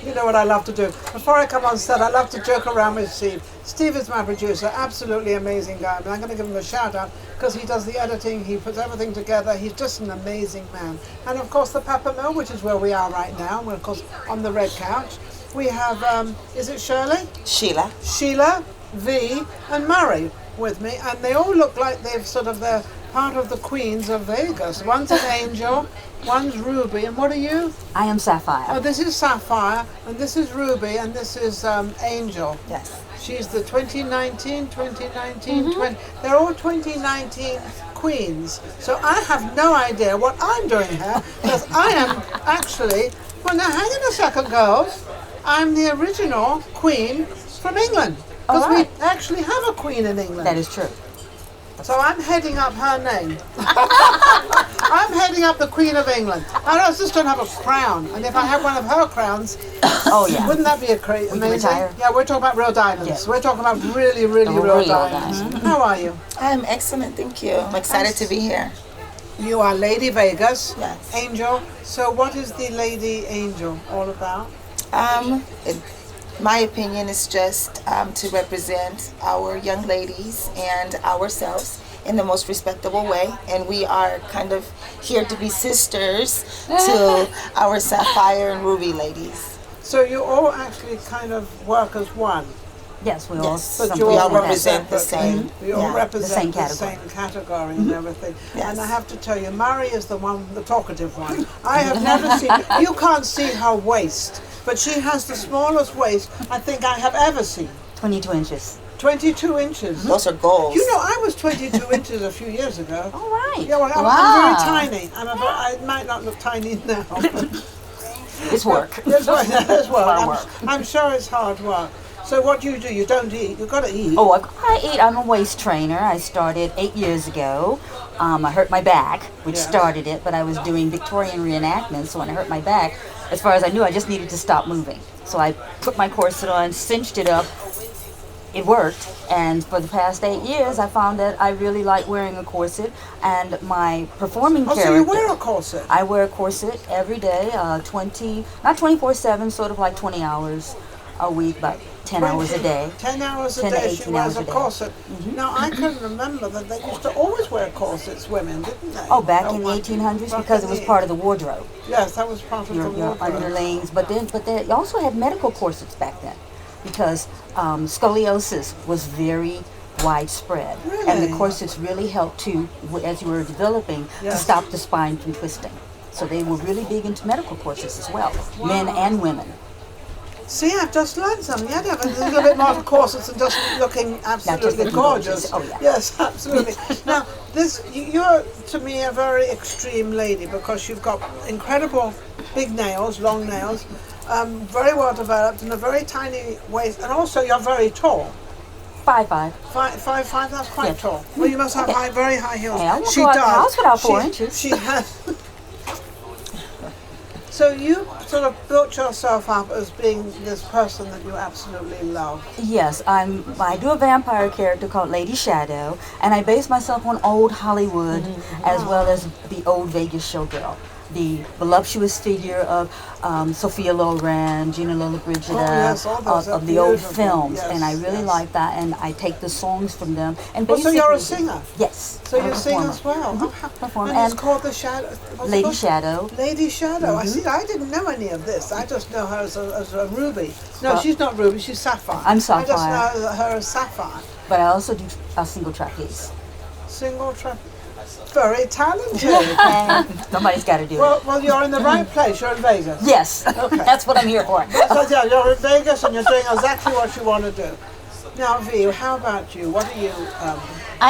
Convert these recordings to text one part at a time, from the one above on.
You know what I love to do. Before I come on set, I love to joke around with Steve. Steve is my producer, absolutely amazing guy. And I'm going to give him a shout out because he does the editing, he puts everything together. He's just an amazing man. And of course the Pepper Mill, which is where we are right now. We're of course on the red couch. We have, is it Shirley? Sheila. Sheila, V, and Murray with me, and they all look like they're part of the Queens of Vegas. One's an angel, one's Ruby, and what are you? I am Sapphire. Oh, this is Sapphire, and this is Ruby, and this is Angel. Yes. She's the 2019, 20, they're all 2019 queens. So I have no idea what I'm doing here, because I am actually, well now hang on a second girls, I'm the original queen from England. Because we actually have a queen in England. That is true. So I'm heading up her name. I'm heading up the Queen of England. I just don't have a crown. And if I had one of her crowns, wouldn't that be amazing? Retire? Yeah, we're talking about real diamonds. Yeah. We're talking about really, really real diamonds. How are you? I'm excellent, thank you. I'm excited to be here. You are Lady Vegas, Yes. Angel. So what is the Lady Angel all about? My opinion is just to represent our young ladies and ourselves in the most respectable way. And we are kind of here to be sisters to our Sapphire and Ruby ladies. So you all actually kind of work as one. Yes, we all. But you all represent the same. We all represent the the same same category and everything. Yes. And I have to tell you, Mary is the one, the talkative one. I have never seen. You can't see her waist, but she has the smallest waist I think I have ever seen. 22 inches. 22 inches. Those are goals. You know, I was 22 inches a few years ago. All right. Yeah, well, I'm very tiny. I might not look tiny now. It's work. It's work. It's work. Hard work. I'm sure it's hard work. So what do? You don't eat. You've got to eat. Oh, I eat. I'm a waist trainer. I started 8 years ago. I hurt my back, which started it, but I was doing Victorian reenactments, so when I hurt my back, as far as I knew, I just needed to stop moving. So I put my corset on, cinched it up. It worked, and for the past 8 years, I found that I really like wearing a corset, and my performing character. So you wear a corset? I wear a corset every day, not 24/7, sort of like 20 hours a week, but 10 hours a day. 10 hours a 10 to day she 18 wears hours a a day. corset. Now I can remember that they used to always wear corsets, women, didn't they? Oh, back in the 1800s, because it was part of the wardrobe. Yes, that was part of the Your wardrobe. underlings, but they also had medical corsets back then, because scoliosis was very widespread, and the Really? corsets really helped to, as you were developing, to stop the spine from twisting. So they were really big into medical corsets as well, men and women. See, I've just learned something. Yeah, a little bit more of corsets and just looking absolutely looking gorgeous. gorgeous. Oh, yeah. Yes, absolutely. Now, you're to me a very extreme lady because you've got incredible big nails, long nails, very well developed and a very tiny waist, and also you're very tall. 5'5". 5'5", that's quite Yes. tall. Well, you must have very high heels. Hey, I won't go out the house without 4 inches. She has. So you sort of built yourself up as being this person that you absolutely love. Yes, I do a vampire character called Lady Shadow, and I base myself on old Hollywood as well as the old Vegas showgirl. The voluptuous figure of Sophia Loren, Gina Lollobrigida, all those are of the old beautiful. films, Yes, and I really yes. like that, and I take the songs from them. And Oh, so you're a basically- singer? Yes. So I'm you a sing performer. as well. Perform. And it's And called the Shadow. what's it Lady called? Shadow. Lady Shadow. I see. I didn't know any of this. I just know her as a Ruby. No, Well, she's not Ruby. She's Sapphire. I'm I just Sapphire. know her as Sapphire. But I also do a single track piece. Single track. Very talented. And somebody's got to do it. well, you're in the right place. You're in Vegas. Yes, that's what I'm here for. So, yeah, you're in Vegas and you're doing exactly what you want to do. Now, V, how about you? What are you?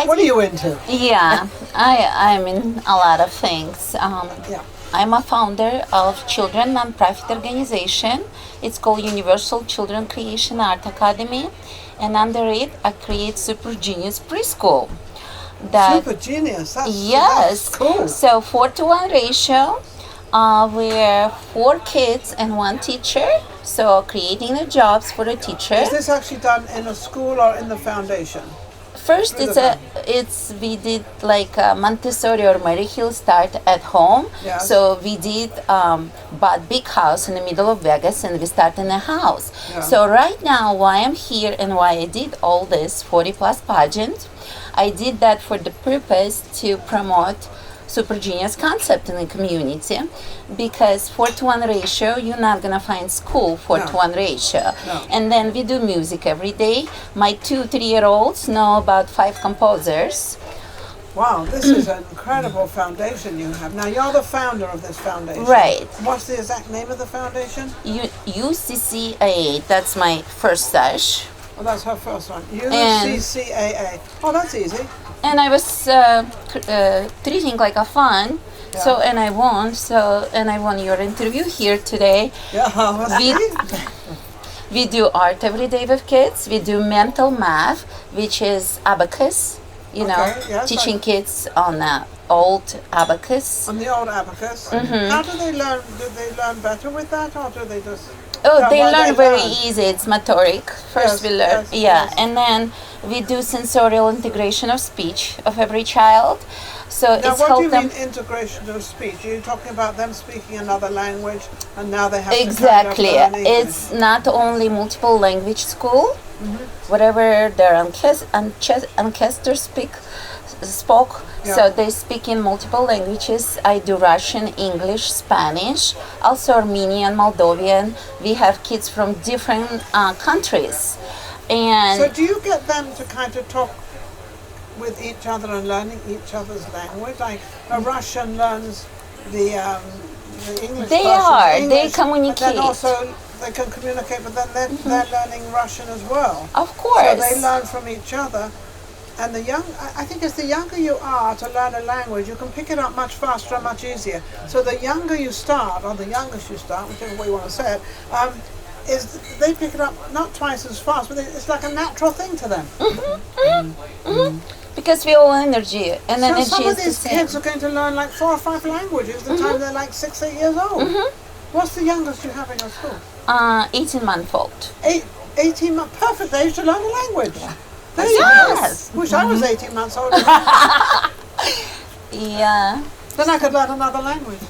What are you into? Yeah, I'm in a lot of things. Yeah. I'm a founder of children nonprofit organization. It's called Universal Children Creation Art Academy, and under it, I create Super Genius Preschool. Super genius. Yes. That's cool. So 4-to-1 ratio. We're 4 kids and 1 teacher. So creating the jobs for the teacher. Is this actually done in a school or in the foundation? First, we did like a Montessori or Mary Hill start at home. Yes. So we did bought big house in the middle of Vegas, and we start in a house. Yeah. So right now, why I'm here and why I did all this 40 plus pageant, I did that for the purpose to promote Super Genius concept in the community, because 4-to-1 ratio, you're not gonna find school 4-to-1 ratio. No. And then we do music every day. My 2-3-year-olds know about 5 composers. Wow, this is an incredible foundation you have. Now, you're the founder of this foundation. Right. What's the exact name of the foundation? UCCAA, that's my first stash. Well, that's her first one. UCCAA. Oh, that's easy. And I was treating like a fun. So, and I won your interview here today. Yeah, We do art every day with kids. We do mental math, which is abacus. Okay, yes, teaching kids on the old abacus. on the old abacus. How do they learn? Do they learn better with that, or do they just? Oh, Yeah, they what learn they very learn. easy. It's motoric. First Yes, we learn, yes. and then we do sensorial integration of speech of every child. So Now, it's what do you helped them. mean integration of speech? Are you talking about them speaking another language, and now they have Exactly. to kind of learn English? It's not only multiple language school. Whatever their ancestors spoke, Yeah. so they speak in multiple languages. I do Russian, English, Spanish, also Armenian, Moldovan. We have kids from different countries, and So, do you get them to kind of talk with each other and learning each other's language? Like a Russian learns the English. They person's are. They English, But communicate. then also they can communicate, but then they're learning Russian as well. of course, So they learn from each other. And I think as the younger you are to learn a language, you can pick it up much faster and much easier. So the younger you start, or the youngest you start, whichever way you want to say it, is they pick it up not twice as fast, but it's like a natural thing to them. because we all energy, and So energy some of is the these same. kids are going to learn like 4 or 5 languages the time they're like 6, 8 years old. What's the youngest you have in your school? 18-month-old. 18 months, perfect age to learn a language. There you Yes. go. Wish I was 18 months old. Yeah. Then I could learn another language.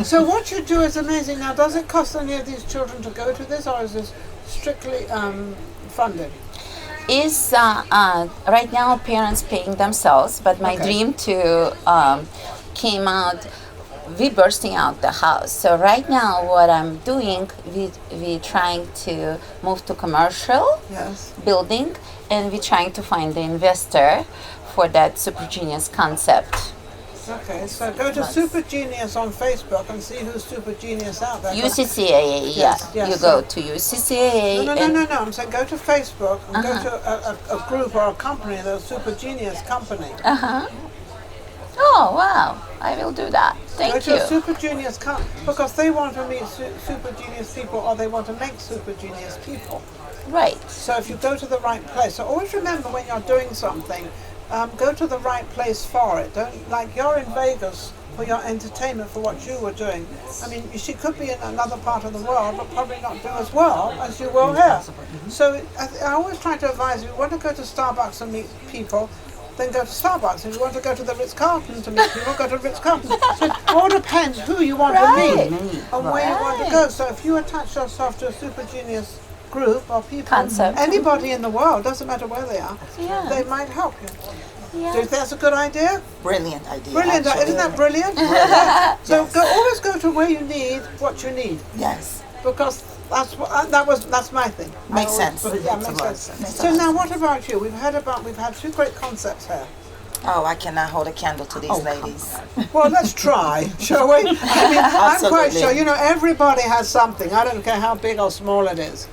So what you do is amazing. Now, does it cost any of these children to go to this, or is this strictly funded? Is right now parents paying themselves, but my Okay. dream to came out. We bursting out the house. So right now, what I'm doing, we trying to move to commercial Yes. building, and we're trying to find the investor for that Super Genius concept. Okay, so go to Super Genius on Facebook and see who's Super Genius out there. UCCAA, Yes, yeah. yes, You so- go to UCCAA. No, and I'm saying go to Facebook and go to a group or a company, the Super Genius company. Oh wow! I will do that. Go Thank to you. a Super Genius because they want to meet Super Genius people, or they want to make Super Genius people. Right. So if you go to the right place, so always remember when you're doing something, go to the right place for it. Don't, like you're in Vegas for your entertainment for what you were doing. I mean, she could be in another part of the world, but probably not do as well as you will here. So I always try to advise you, want to go to Starbucks and meet people, then go to Starbucks. If you want to go to the Ritz-Carlton to meet people, go to Ritz-Carlton. So it all depends who you want to Right. meet and where you want to go. So if you attach yourself to a Super Genius group or people, Concept. anybody in the world, doesn't matter where they are, Yeah. they might help you. Do you Yeah. think that's a good idea? Brilliant idea. Brilliant, actually. isn't that brilliant? Yeah. So always go to where you need what you need, Yes. because that's my thing. Makes sense. Yeah, makes sense. So now, what about you? We've had 2 great concepts here. Oh, I cannot hold a candle to these ladies. Well, let's try, shall we? I mean, I'm quite Absolutely. sure. You know, everybody has something. I don't care how big or small it is.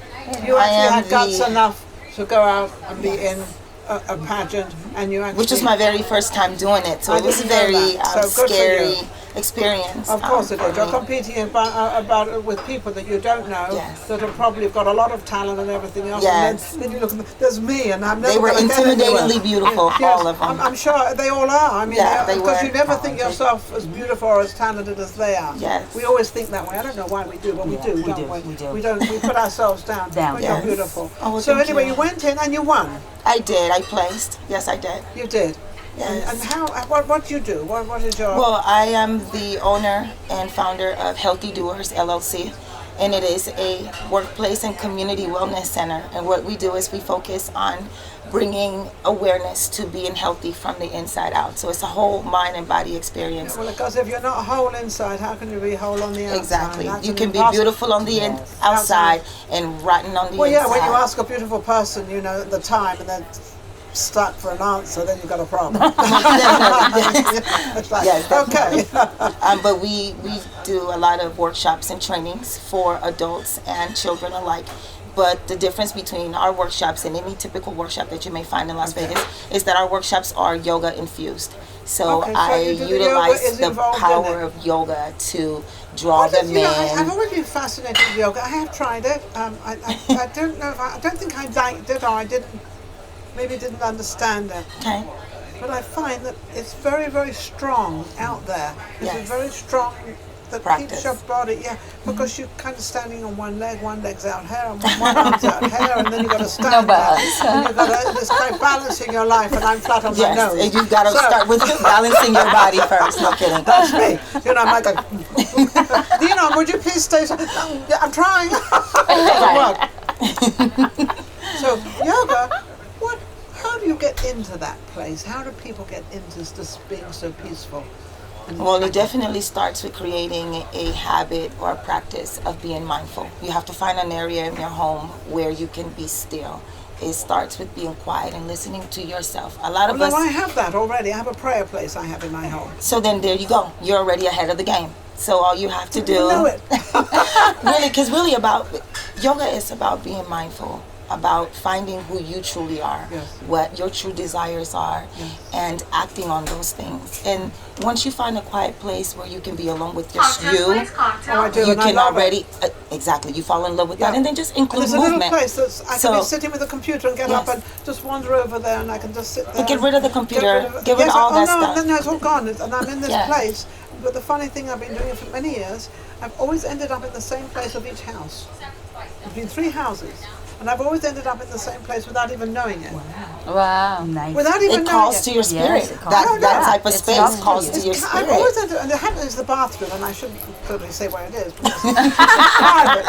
You I actually am had guts the- enough to go out and be in a pageant, and you actually. Which was my very first time doing it, so I it was didn't know very that. So good for scary. you. experience. Of course it for is. You're me. competing about with people that you don't know Yes. that have probably got a lot of talent and everything else. Yes. And then you look, there's me, and I'm never They were gonna get intimidatingly anywhere. beautiful, Yes, all of them. I'm sure they all are. I mean, Yeah, they because were you never think talented. yourself as beautiful or as talented as they are. Yes. We always think that way. I don't know why we do, but we Yeah, do, we don't do, we? we do. We don't. We put ourselves down. Down. But Yes. you're beautiful. Oh, so thank anyway, you. you went in and you won. I did. I placed. Yes, I did. You did. Yes. And how? What do you do? What is your? Well, I am the owner and founder of Healthy Doers LLC, and it is a workplace and community wellness center. And what we do is we focus on bringing awareness to being healthy from the inside out. So it's a whole mind and body experience. Well, because if you're not whole inside, how can you be whole on the outside? Exactly. That's You an can be impossible- beautiful on the outside and rotten on the Well, yeah, inside. when you ask a beautiful person, you know, at the time, and they're stuck for an answer, then you've got a problem. It's like, Yes, okay. But we do a lot of workshops and trainings for adults and children alike. But the difference between our workshops and any typical workshop that you may find in Las Vegas is that our workshops are yoga infused. So Okay, so I you do the yoga utilize is the involved in power it. of yoga to draw What is- them you know, I've in. always been fascinated with yoga. I have tried it. I don't know if I don't think I liked it, or I didn't understand it. Okay. But I find that it's very, very strong out there. It's a Yes. very strong that Practice. keeps your body, because you're kind of standing on one leg's out here, and one arm's out here, and then you've got to stand No there. balance. And you've got to, this kind of balancing your life, and I'm flat on my Yes, nose. and you've got to So- start with balancing your body first. No kidding. That's me. You know, I'm like, would you please stay? Yeah, I'm trying. It doesn't work. So yoga, how do you get into that place? How do people get into just being so peaceful? Well, it definitely starts with creating a habit or a practice of being mindful. You have to find an area in your home where you can be still. It starts with being quiet and listening to yourself. A lot of Well, no, I us. have that already. I have a prayer place I have in my home. So then there you go. You're already ahead of the game. So all you have to do. You know it. Really, because really yoga is about being mindful, about finding who you truly are, Yes. what your true desires are, and acting on those things. And once you find a quiet place where you can be alone with you, Oh, I do, you and I can love already it. exactly, you fall in love with Yeah. that, and then just And include there's a movement. little place that's I can So- be sitting with a computer and get Yes. up and just wander over there, and I can just sit there. And get rid of the computer, get rid yes, of all that no, stuff. No, it's all gone, and I'm in this Yeah. place. But the funny thing, I've been doing it for many years. I've always ended up in the same place of each house. There's been 3 houses, and I've always ended up in the same place without even knowing it. Wow. Nice. Without even It knowing calls it. to your spirit. Yes, it calls- that Oh, that yeah. type of It space talks to calls you. to your I've spirit. always ended, and the habit is the bathroom, and I shouldn't totally say where it is, because it's private.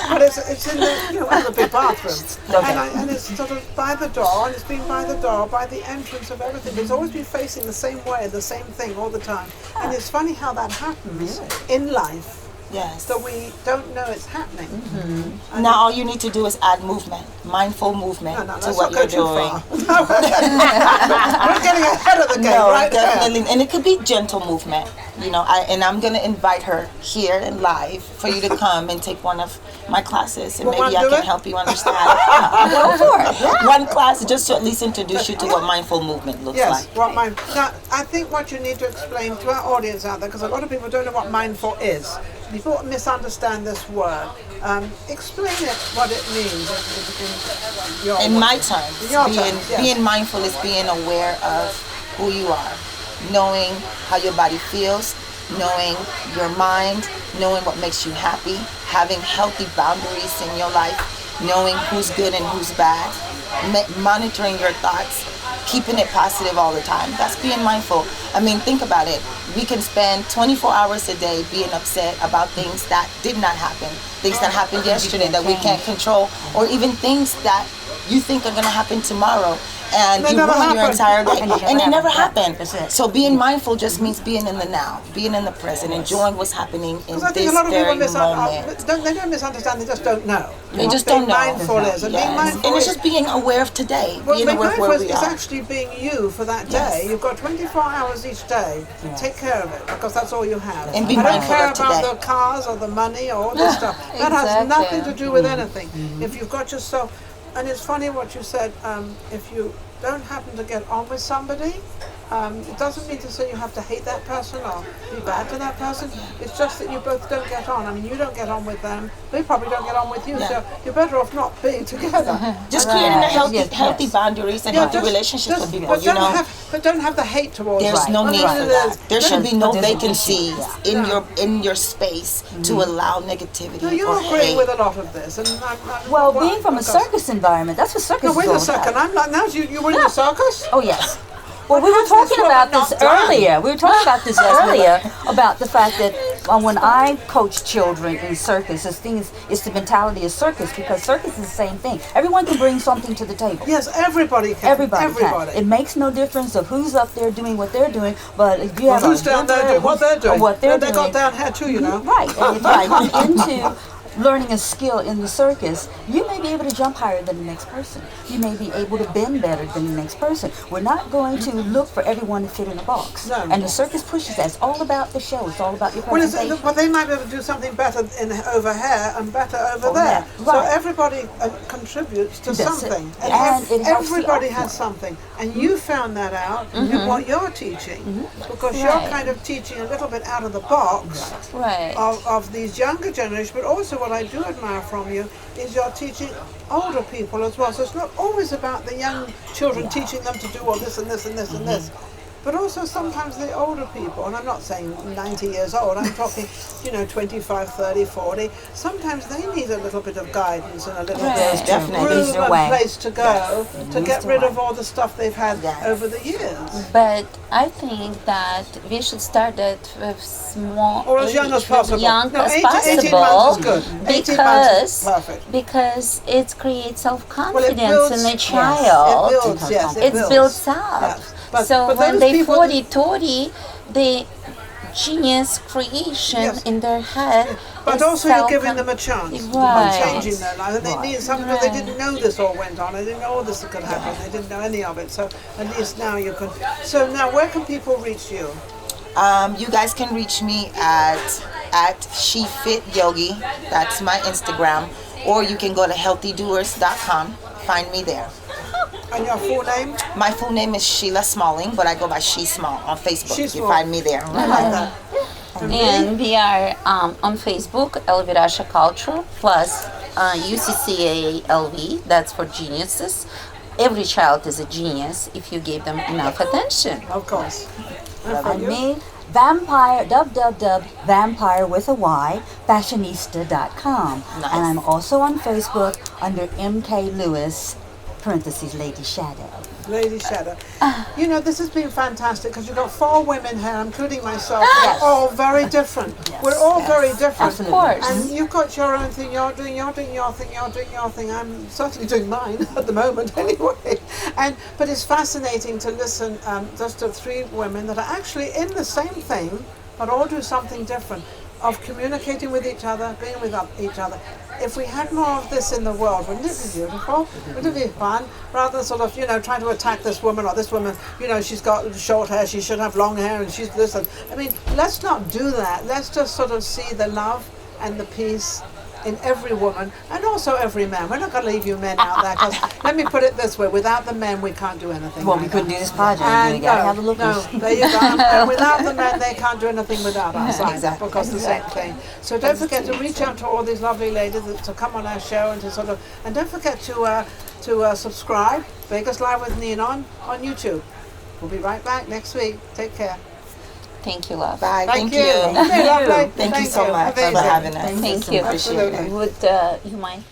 But it's in the in the big bathroom, Okay. and it's sort of by the door, and it's been by the door, by the entrance of everything. It's always been facing the same way, the same thing all the time. And it's funny how that happens in life, Yes. that we don't know it's happening. Now all you need to do is add movement, mindful movement No, to let's what not you're go too doing. far. We're getting ahead of the game, No, right there. definitely, and it could be gentle movement. I'm gonna invite her here and live for you to come and take one of my classes, and Well, maybe I wanna do can it? help you understand. Go for it. One class just to at least introduce you to what mindful movement looks Yes, like. what now, I think what you need to explain to our audience out there, because a lot of people don't know what mindful is. People misunderstand this word. Explain it, what it means in your In words. my terms, In your terms, yes. being mindful is being aware of who you are, knowing how your body feels, knowing your mind, knowing what makes you happy, having healthy boundaries in your life, knowing who's good and who's bad, monitoring your thoughts, keeping it positive all the time. That's being mindful. I mean, think about it. We can spend 24 hours a day being upset about things that did not happen, things that happened yesterday that we can't control, or even things that you think are going to happen tomorrow, and They you never ruin your happen. entire day, and they never happen. That's it. So being mindful just means being in the now, being in the present, enjoying what's happening in Because I think this a lot of people very moment. they don't misunderstand, they just don't know. They just Being don't know. mindful is, and being Yes. mindful And it's is, just being aware of today, well, being being aware of mindful where is we are. actually being you for that day. Yes. You've got 24 hours each day. Take care of it, because that's all you have. And be I don't mindful care of about today. the cars or the money or all this stuff. That has Exactly. nothing to do with anything. If you've got yourself, and it's funny what you said, if you don't happen to get on with somebody, It doesn't mean to say you have to hate that person or be bad to that person. It's just that you both don't get on. I mean, you don't get on with them. They probably don't get on with you. Yeah. So you're better off not being together. Just creating a healthy, Yes, healthy yes. boundaries and healthy relationships with people. But You don't know, have the hate towards there's them. no need for that. There should be no There's an vacancies issue, in your space to allow negativity No, you're or agreeing hate. with a lot of this. And Well, being from a circus environment, that's what circus No, is wait all a second. about. I'm not. Now you were in the circus? Oh yes. Well, we were how's this talking woman about not this done? earlier. We were talking about this earlier about the fact that when I coach children in circus, this thing is the mentality of circus, because circus is the same thing. Everyone can bring something to the table. Yes, everybody can. Everybody can. It makes no difference of who's up there doing what they're doing, but if you have Who's a down good there doing what they're doing? what they're They doing, got down here too, you know. right? And if you come into learning a skill in the circus, you may be able to jump higher than the next person. You may be able to bend better than the next person. We're not going to look for everyone to fit in a box. No. And the circus pushes that. It's all about the show. It's all about your Well, presentation. well, they might be able to do something better over here and better over Over there. there, So right. everybody contributes to That's it. something. And it helps the everybody art has form. something. And you found that out in what you're teaching. Because you're Right. kind of teaching a little bit out of the box Right. of these younger generations. But also what I do admire from you is you're teaching older people as well. So it's not always about the young children teaching them to do all this and this and this and this. But also sometimes the older people, and I'm not saying 90 years old, I'm talking, 25, 30, 40. Sometimes they need a little bit of guidance and a little Right. bit of Definitely. Ease room their and way. place to go to get their rid of way. all the stuff they've had Yes. over the years. But I think that we should start it with small Or as young as age, possible. young No, as 18 possible, months is good. 18 months is perfect. because it creates Well, self-confidence it builds, in a yes, child. It builds, yes, It builds up. Yes. But So when those they people 40, 30, the genius creation Yes. in their head. But is also you're giving them a chance Right. of changing their life. And they need something because they Right. didn't know this all went on. They didn't know all this could happen. They didn't know any of it. So at least now you can. So now where can people reach you? You guys can reach me at SheFitYogi. That's my Instagram. Or you can go to healthydoers.com. Find me there. And your full name? My full name is Sheila Smalling, but I go by She Small on Facebook. She You Small. find me there. I like that. And we are on Facebook, Elvirasha Culture, plus UCCALV, that's for geniuses. Every child is a genius if you give them enough attention. Of course. And for And you? me, Vampire, Vampire with a Y, fashionista.com. Nice. And I'm also on Facebook under MK Lewis, parentheses, Lady Shadow. Lady Shadow. This has been fantastic because you've got 4 women here, including myself. We're all very different. We're all very different. Of course. And you've got your own thing, you're doing your thing, you're doing your thing. I'm certainly doing mine at the moment anyway. But it's fascinating to listen just to 3 women that are actually in the same thing, but all do something different, of communicating with each other, being with each other. If we had more of this in the world, wouldn't it be beautiful? Wouldn't it be fun? Rather than sort of, trying to attack this woman or this woman, she's got short hair, she should have long hair and she's this. And, let's not do that. Let's just sort of see the love and the peace in every woman and also every man. We're not going to leave you men out there because, let me put it this way, without the men we can't do anything. Well, we either. couldn't do this project. And We gotta have the no, lookers. there you go. And without the men, they can't do anything without us. either, Exactly. Because the same thing. So don't forget to reach out to all these lovely ladies to come on our show and and don't forget to subscribe. Vegas Live with Neon on YouTube. We'll be right back next week. Take care. Thank you, love. Bye. Thank you. you. Okay, lovely. Thank you so much for Amazing. having us. Thank you. Absolutely. Would you mind?